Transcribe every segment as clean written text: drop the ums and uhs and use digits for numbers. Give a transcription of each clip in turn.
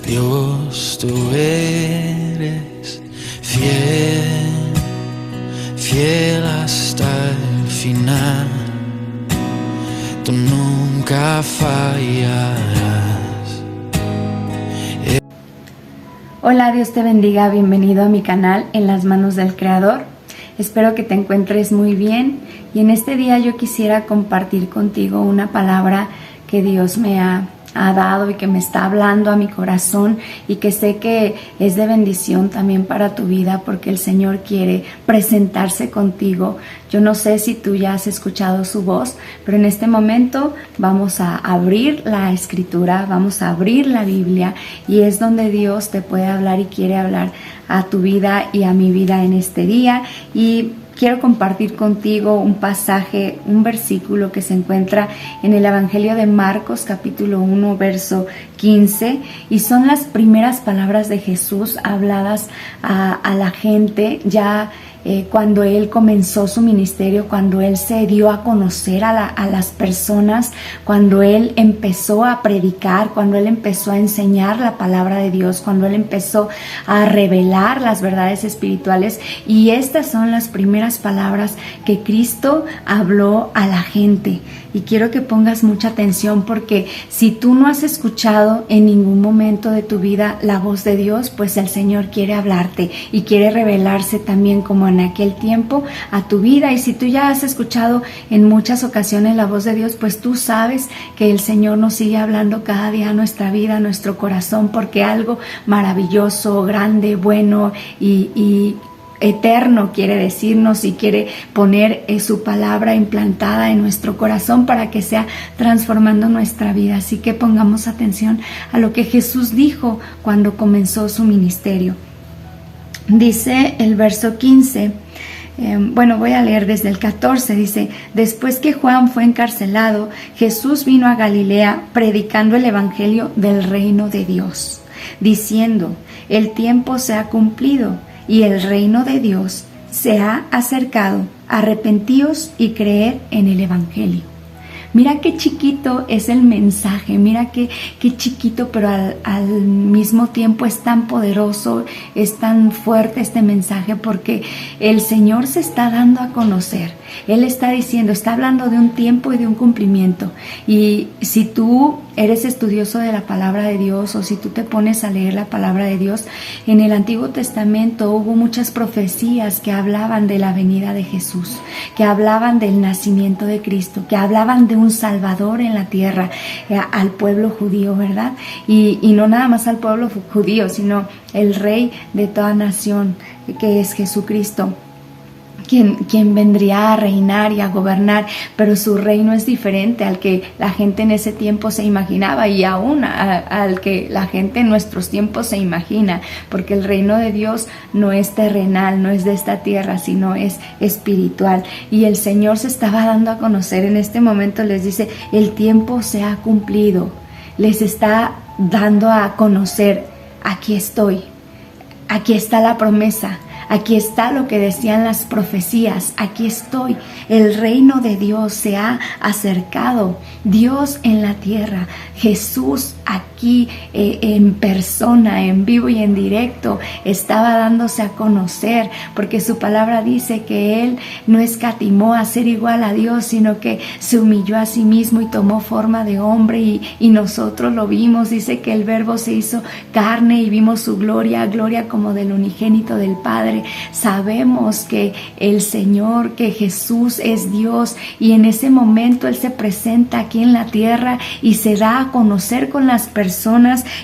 Dios, tú eres fiel, fiel hasta el final. Tú nunca fallarás. Hola, Dios te bendiga, bienvenido a mi canal En las manos del Creador. Espero que te encuentres muy bien y en este día yo quisiera compartir contigo una palabra que Dios me ha dado y que me está hablando a mi corazón y que sé que es de bendición también para tu vida porque el Señor quiere presentarse contigo. Yo no sé si tú ya has escuchado su voz, pero en este momento vamos a abrir la Escritura, vamos a abrir la Biblia y es donde Dios te puede hablar y quiere hablar a tu vida y a mi vida en este día. Y quiero compartir contigo un pasaje, un versículo que se encuentra en el Evangelio de Marcos, capítulo 1, verso 15, y son las primeras palabras de Jesús habladas a la gente ya cuando Él comenzó su ministerio, cuando Él se dio a conocer a las personas, cuando Él empezó a predicar, cuando Él empezó a enseñar la palabra de Dios, cuando Él empezó a revelar las verdades espirituales. Y estas son las primeras palabras que Cristo habló a la gente. Y quiero que pongas mucha atención porque si tú no has escuchado en ningún momento de tu vida la voz de Dios, pues el Señor quiere hablarte y quiere revelarse también como en aquel tiempo a tu vida. Y si tú ya has escuchado en muchas ocasiones la voz de Dios, pues tú sabes que el Señor nos sigue hablando cada día a nuestra vida, a nuestro corazón, porque algo maravilloso, grande, bueno y eterno quiere decirnos y quiere poner su palabra implantada en nuestro corazón para que sea transformando nuestra vida. Así que pongamos atención a lo que Jesús dijo cuando comenzó su ministerio. Dice el verso 15, voy a leer desde el 14, dice: después que Juan fue encarcelado, Jesús vino a Galilea predicando el evangelio del reino de Dios, diciendo: el tiempo se ha cumplido y el reino de Dios se ha acercado, arrepentíos y creed en el evangelio. Mira qué chiquito es el mensaje, mira qué chiquito, pero al mismo tiempo es tan poderoso, es tan fuerte este mensaje porque el Señor se está dando a conocer. Él está diciendo, está hablando de un tiempo y de un cumplimiento. Y si tú eres estudioso de la palabra de Dios o si tú te pones a leer la palabra de Dios, en el Antiguo Testamento hubo muchas profecías que hablaban de la venida de Jesús, que hablaban del nacimiento de Cristo, que hablaban de un Salvador en la tierra, al pueblo judío, ¿verdad? Y no nada más al pueblo judío, sino el Rey de toda nación, que es Jesucristo. Quien vendría a reinar y a gobernar, pero su reino es diferente al que la gente en ese tiempo se imaginaba y aún al que la gente en nuestros tiempos se imagina, porque el reino de Dios no es terrenal, no es de esta tierra, sino es espiritual. Y el Señor se estaba dando a conocer en este momento, les dice, el tiempo se ha cumplido, les está dando a conocer, aquí estoy, aquí está la promesa. Aquí está lo que decían las profecías, aquí estoy, el reino de Dios se ha acercado, Dios en la tierra, Jesús aquí en persona, en vivo y en directo, estaba dándose a conocer, porque su palabra dice que Él no escatimó a ser igual a Dios, sino que se humilló a sí mismo y tomó forma de hombre y nosotros lo vimos, dice que el Verbo se hizo carne y vimos su gloria, gloria como del unigénito del Padre. Sabemos que el Señor, que Jesús es Dios y en ese momento Él se presenta aquí en la tierra y se da a conocer con las personas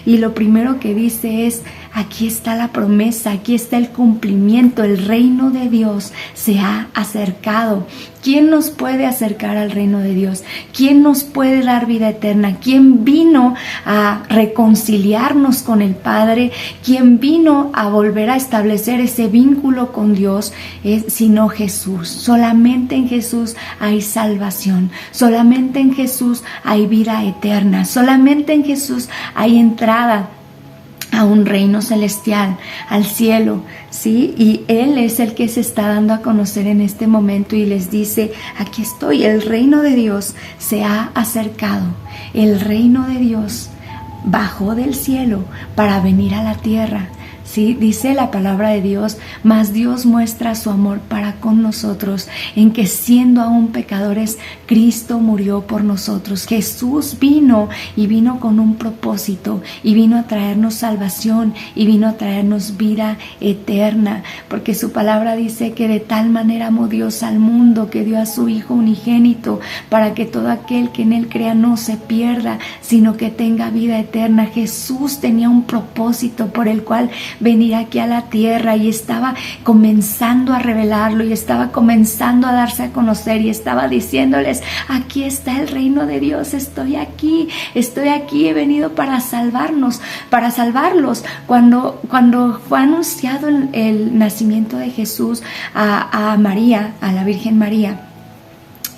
y lo primero que dice es: aquí está la promesa, aquí está el cumplimiento, el reino de Dios se ha acercado. ¿Quién nos puede acercar al reino de Dios? ¿Quién nos puede dar vida eterna? ¿Quién vino a reconciliarnos con el Padre? ¿Quién vino a volver a establecer ese vínculo con Dios? Sino Jesús. Solamente en Jesús hay salvación. Solamente en Jesús hay vida eterna. Solamente en Jesús hay entrada a un reino celestial, al cielo, ¿sí? Y Él es el que se está dando a conocer en este momento y les dice: aquí estoy, el reino de Dios se ha acercado, el reino de Dios bajó del cielo para venir a la tierra. Sí, dice la palabra de Dios, mas Dios muestra su amor para con nosotros, en que siendo aún pecadores, Cristo murió por nosotros. Jesús vino y vino con un propósito, y vino a traernos salvación, y vino a traernos vida eterna, porque su palabra dice que de tal manera amó Dios al mundo, que dio a su Hijo unigénito, para que todo aquel que en Él crea no se pierda, sino que tenga vida eterna. Jesús tenía un propósito por el cual venir aquí a la tierra, y estaba comenzando a revelarlo, y estaba comenzando a darse a conocer, y estaba diciéndoles: aquí está el reino de Dios, estoy aquí, he venido para salvarnos, para salvarlos. Cuando fue anunciado el nacimiento de Jesús a María, a la Virgen María,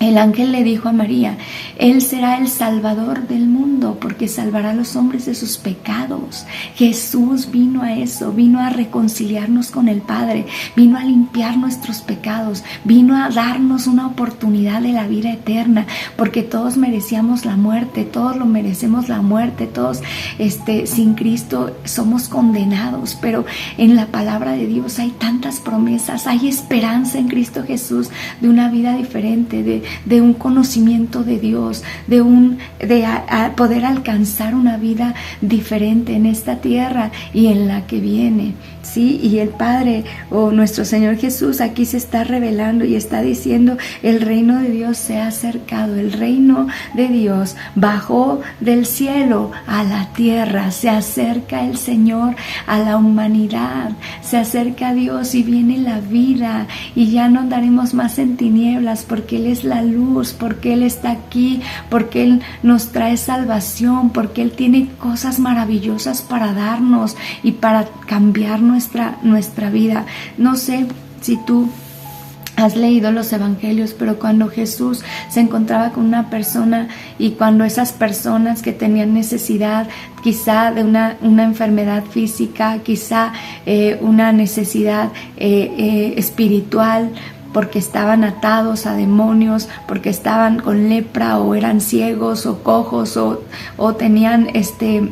el ángel le dijo a María: Él será el Salvador del mundo, porque salvará a los hombres de sus pecados. Jesús vino a eso, vino a reconciliarnos con el Padre, vino a limpiar nuestros pecados, vino a darnos una oportunidad de la vida eterna, porque todos merecíamos la muerte, todos lo merecemos la muerte, todos sin Cristo somos condenados, pero en la palabra de Dios hay tantas promesas, hay esperanza en Cristo Jesús de una vida diferente, de un conocimiento de Dios, de poder alcanzar una vida diferente en esta tierra y en la que viene. Sí, y el Padre o nuestro Señor Jesús aquí se está revelando y está diciendo: el reino de Dios se ha acercado, el reino de Dios bajó del cielo a la tierra, se acerca el Señor a la humanidad, se acerca a Dios y viene la vida, y ya no andaremos más en tinieblas, porque Él es la luz, porque Él está aquí, porque Él nos trae salvación, porque Él tiene cosas maravillosas para darnos y para cambiar nuestra vida. No sé si tú has leído los evangelios, pero cuando Jesús se encontraba con una persona, y cuando esas personas que tenían necesidad quizá de una enfermedad física, quizá una necesidad espiritual, porque estaban atados a demonios, porque estaban con lepra, o eran ciegos o cojos, o tenían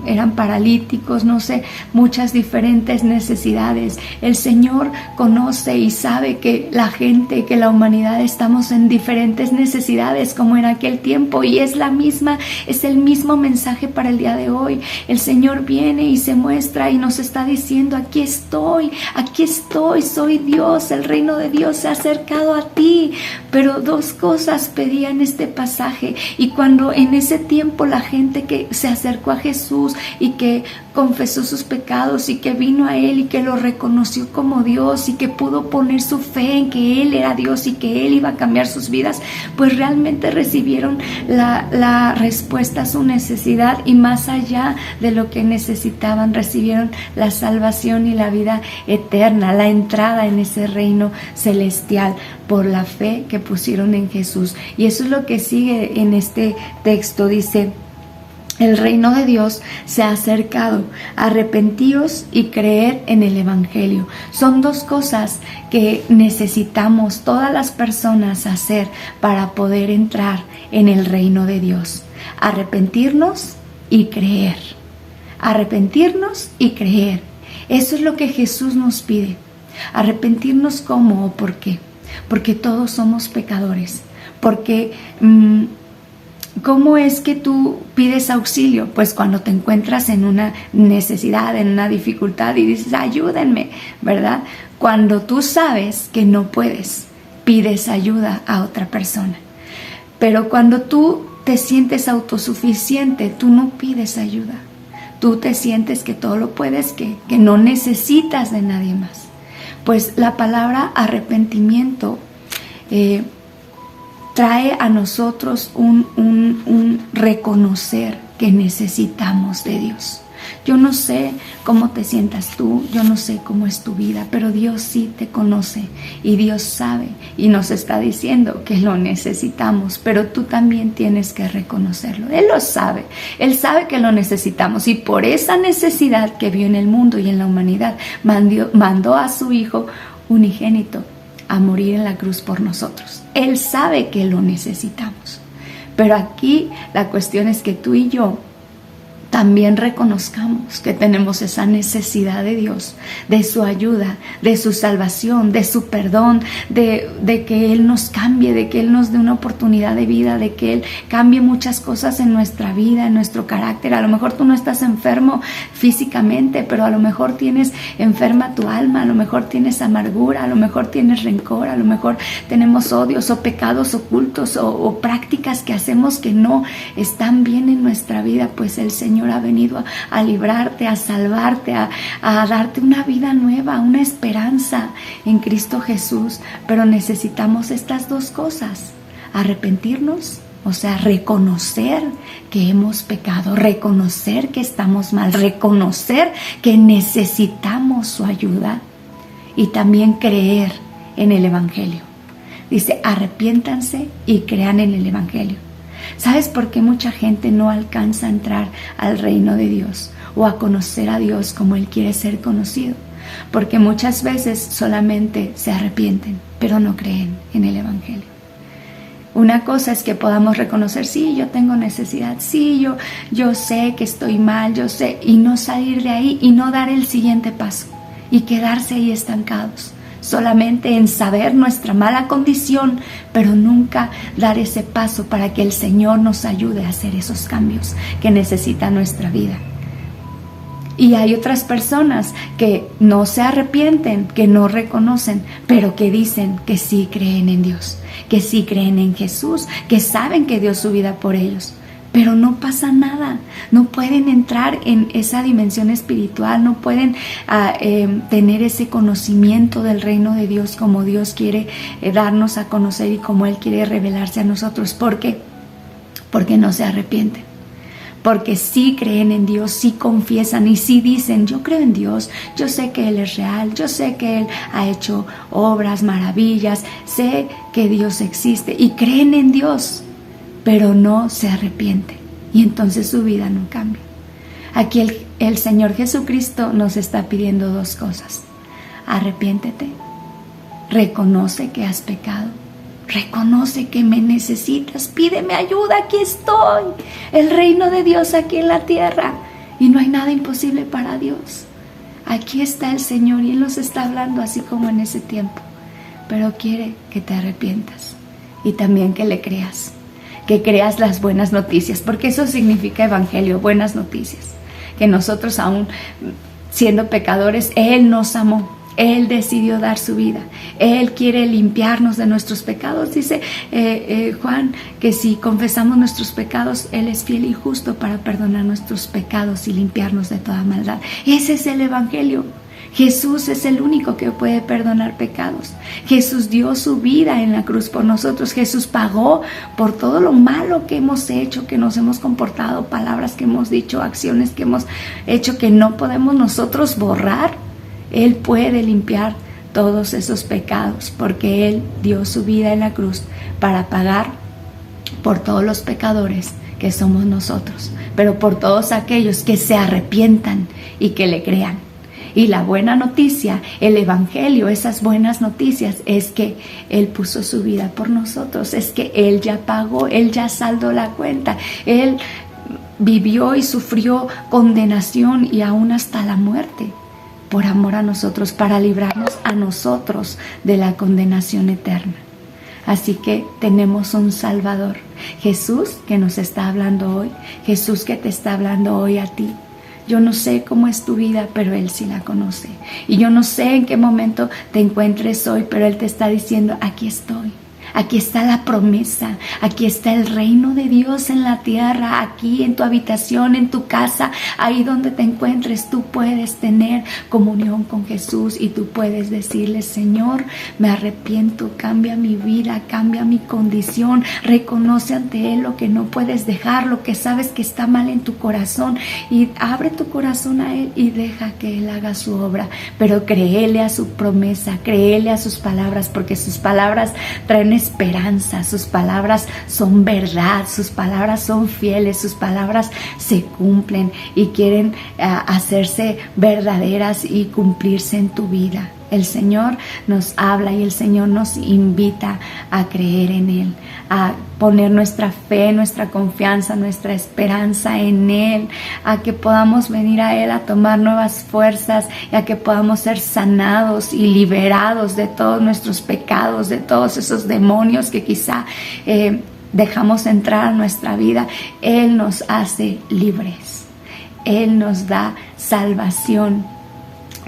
eran paralíticos, no sé, muchas diferentes necesidades. El Señor conoce y sabe que la gente, que la humanidad estamos en diferentes necesidades como en aquel tiempo, y es el mismo mensaje para el día de hoy. El Señor viene y se muestra y nos está diciendo: aquí estoy, soy Dios, el reino de Dios se acerca a ti. Pero dos cosas pedía en este pasaje, y cuando en ese tiempo la gente que se acercó a Jesús y que confesó sus pecados y que vino a Él y que lo reconoció como Dios y que pudo poner su fe en que Él era Dios y que Él iba a cambiar sus vidas, pues realmente recibieron la respuesta a su necesidad, y más allá de lo que necesitaban, recibieron la salvación y la vida eterna, la entrada en ese reino celestial por la fe que pusieron en Jesús. Y eso es lo que sigue en este texto. Dice: el reino de Dios se ha acercado, arrepentíos y creed en el Evangelio. Son dos cosas que necesitamos todas las personas hacer para poder entrar en el reino de Dios: arrepentirnos y creer. Arrepentirnos y creer. Eso es lo que Jesús nos pide. Arrepentirnos, ¿cómo o por qué? Porque todos somos pecadores. Porque ¿cómo es que tú pides auxilio? Pues cuando te encuentras en una necesidad, en una dificultad, y dices: ayúdenme, ¿verdad? Cuando tú sabes que no puedes, pides ayuda a otra persona. Pero cuando tú te sientes autosuficiente, tú no pides ayuda. Tú te sientes que todo lo puedes, que no necesitas de nadie más. Pues la palabra arrepentimiento trae a nosotros un reconocer que necesitamos de Dios. Yo no sé cómo te sientas tú, yo no sé cómo es tu vida, pero Dios sí te conoce y Dios sabe y nos está diciendo que lo necesitamos, pero tú también tienes que reconocerlo. Él lo sabe, Él sabe que lo necesitamos, y por esa necesidad que vio en el mundo y en la humanidad, mandó a su Hijo unigénito a morir en la cruz por nosotros. Él sabe que lo necesitamos, pero aquí la cuestión es que tú y yo también reconozcamos que tenemos esa necesidad de Dios, de su ayuda, de su salvación, de su perdón, de que Él nos cambie, de que Él nos dé una oportunidad de vida, de que Él cambie muchas cosas en nuestra vida, en nuestro carácter. A lo mejor tú no estás enfermo físicamente, pero a lo mejor tienes enferma tu alma, a lo mejor tienes amargura, a lo mejor tienes rencor, a lo mejor tenemos odios o pecados ocultos o prácticas que hacemos que no están bien en nuestra vida. Pues el Señor ha venido a librarte, a salvarte, a darte una vida nueva, una esperanza en Cristo Jesús. Pero necesitamos estas dos cosas: arrepentirnos, o sea, reconocer que hemos pecado, reconocer que estamos mal, reconocer que necesitamos su ayuda, y también creer en el Evangelio. Dice, arrepiéntanse y crean en el Evangelio. ¿Sabes por qué mucha gente no alcanza a entrar al reino de Dios o a conocer a Dios como Él quiere ser conocido? Porque muchas veces solamente se arrepienten, pero no creen en el Evangelio. Una cosa es que podamos reconocer, sí, yo tengo necesidad, sí, yo sé que estoy mal, yo sé, y no salir de ahí y no dar el siguiente paso y quedarse ahí estancados, solamente en saber nuestra mala condición, pero nunca dar ese paso para que el Señor nos ayude a hacer esos cambios que necesita nuestra vida. Y hay otras personas que no se arrepienten, que no reconocen, pero que dicen que sí creen en Dios, que sí creen en Jesús, que saben que dio su vida por ellos. Pero no pasa nada, no pueden entrar en esa dimensión espiritual, no pueden tener ese conocimiento del reino de Dios como Dios quiere darnos a conocer y como Él quiere revelarse a nosotros. ¿Por qué? Porque no se arrepienten. Porque sí creen en Dios, sí confiesan y sí dicen, yo creo en Dios, yo sé que Él es real, yo sé que Él ha hecho obras, maravillas, sé que Dios existe y creen en Dios, pero no se arrepienten y entonces su vida no cambia. Aquí el Señor Jesucristo nos está pidiendo dos cosas: arrepiéntete, reconoce que has pecado, reconoce que me necesitas, pídeme ayuda, aquí estoy, el reino de Dios aquí en la tierra, y no hay nada imposible para Dios. Aquí está el Señor y Él nos está hablando así como en ese tiempo, pero quiere que te arrepientas y también que le creas, que creas las buenas noticias, porque eso significa evangelio, buenas noticias, que nosotros aún siendo pecadores, Él nos amó. Él decidió dar su vida. Él quiere limpiarnos de nuestros pecados. Dice Juan que si confesamos nuestros pecados, Él es fiel y justo para perdonar nuestros pecados y limpiarnos de toda maldad. Ese es el evangelio. Jesús es el único que puede perdonar pecados. Jesús dio su vida en la cruz por nosotros. Jesús pagó por todo lo malo que hemos hecho, que nos hemos comportado, palabras que hemos dicho, acciones que hemos hecho que no podemos nosotros borrar. Él puede limpiar todos esos pecados porque Él dio su vida en la cruz para pagar por todos los pecadores que somos nosotros, pero por todos aquellos que se arrepientan y que le crean. Y la buena noticia, el evangelio, esas buenas noticias es que Él puso su vida por nosotros, es que Él ya pagó, Él ya saldó la cuenta, Él vivió y sufrió condenación y aún hasta la muerte por amor a nosotros, para librarnos a nosotros de la condenación eterna. Así que tenemos un Salvador, Jesús, que nos está hablando hoy, Jesús que te está hablando hoy a ti. Yo no sé cómo es tu vida, pero Él sí la conoce. Y yo no sé en qué momento te encuentres hoy, pero Él te está diciendo, aquí estoy. Aquí está la promesa, aquí está el reino de Dios en la tierra, aquí en tu habitación, en tu casa, ahí donde te encuentres, tú puedes tener comunión con Jesús y tú puedes decirle, Señor, me arrepiento, cambia mi vida, cambia mi condición, reconoce ante Él lo que no puedes dejar, lo que sabes que está mal en tu corazón y abre tu corazón a Él y deja que Él haga su obra, pero créele a su promesa, créele a sus palabras, porque sus palabras traen esperanza, sus palabras son verdad, sus palabras son fieles, sus palabras se cumplen y quieren hacerse verdaderas y cumplirse en tu vida. El Señor nos habla y el Señor nos invita a creer en Él, a poner nuestra fe, nuestra confianza, nuestra esperanza en Él, a que podamos venir a Él a tomar nuevas fuerzas y a que podamos ser sanados y liberados de todos nuestros pecados, de todos esos demonios que quizá dejamos entrar a nuestra vida. Él nos hace libres, Él nos da salvación.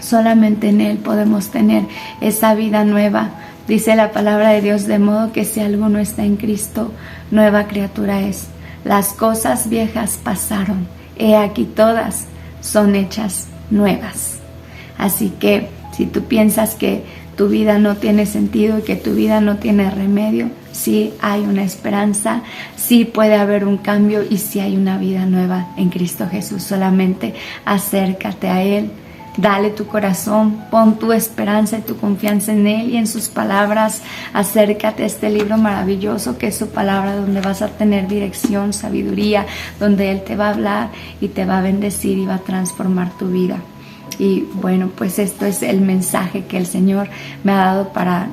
Solamente en Él podemos tener esa vida nueva. Dice la palabra de Dios, de modo que si alguno está en Cristo, nueva criatura es. Las cosas viejas pasaron, he aquí todas son hechas nuevas. Así que si tú piensas que tu vida no tiene sentido y que tu vida no tiene remedio, sí hay una esperanza, sí puede haber un cambio y sí hay una vida nueva en Cristo Jesús. Solamente acércate a Él. Dale tu corazón, pon tu esperanza y tu confianza en Él y en sus palabras. Acércate a este libro maravilloso que es su palabra, donde vas a tener dirección, sabiduría, donde Él te va a hablar y te va a bendecir y va a transformar tu vida. Y bueno, pues esto es el mensaje que el Señor me ha dado para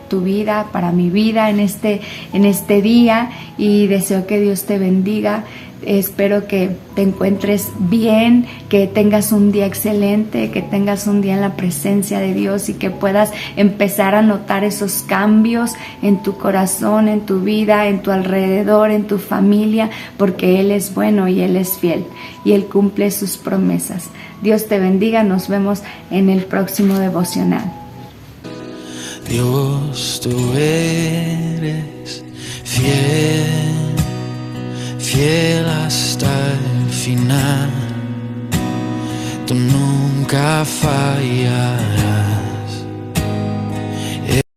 tu vida, para mi vida en este día, y deseo que Dios te bendiga. Espero que te encuentres bien, que tengas un día excelente, que tengas un día en la presencia de Dios y que puedas empezar a notar esos cambios en tu corazón, en tu vida, en tu alrededor, en tu familia, porque Él es bueno y Él es fiel y Él cumple sus promesas. Dios te bendiga, nos vemos en el próximo devocional. Dios, tú eres fiel, fiel hasta el final, tú nunca fallarás.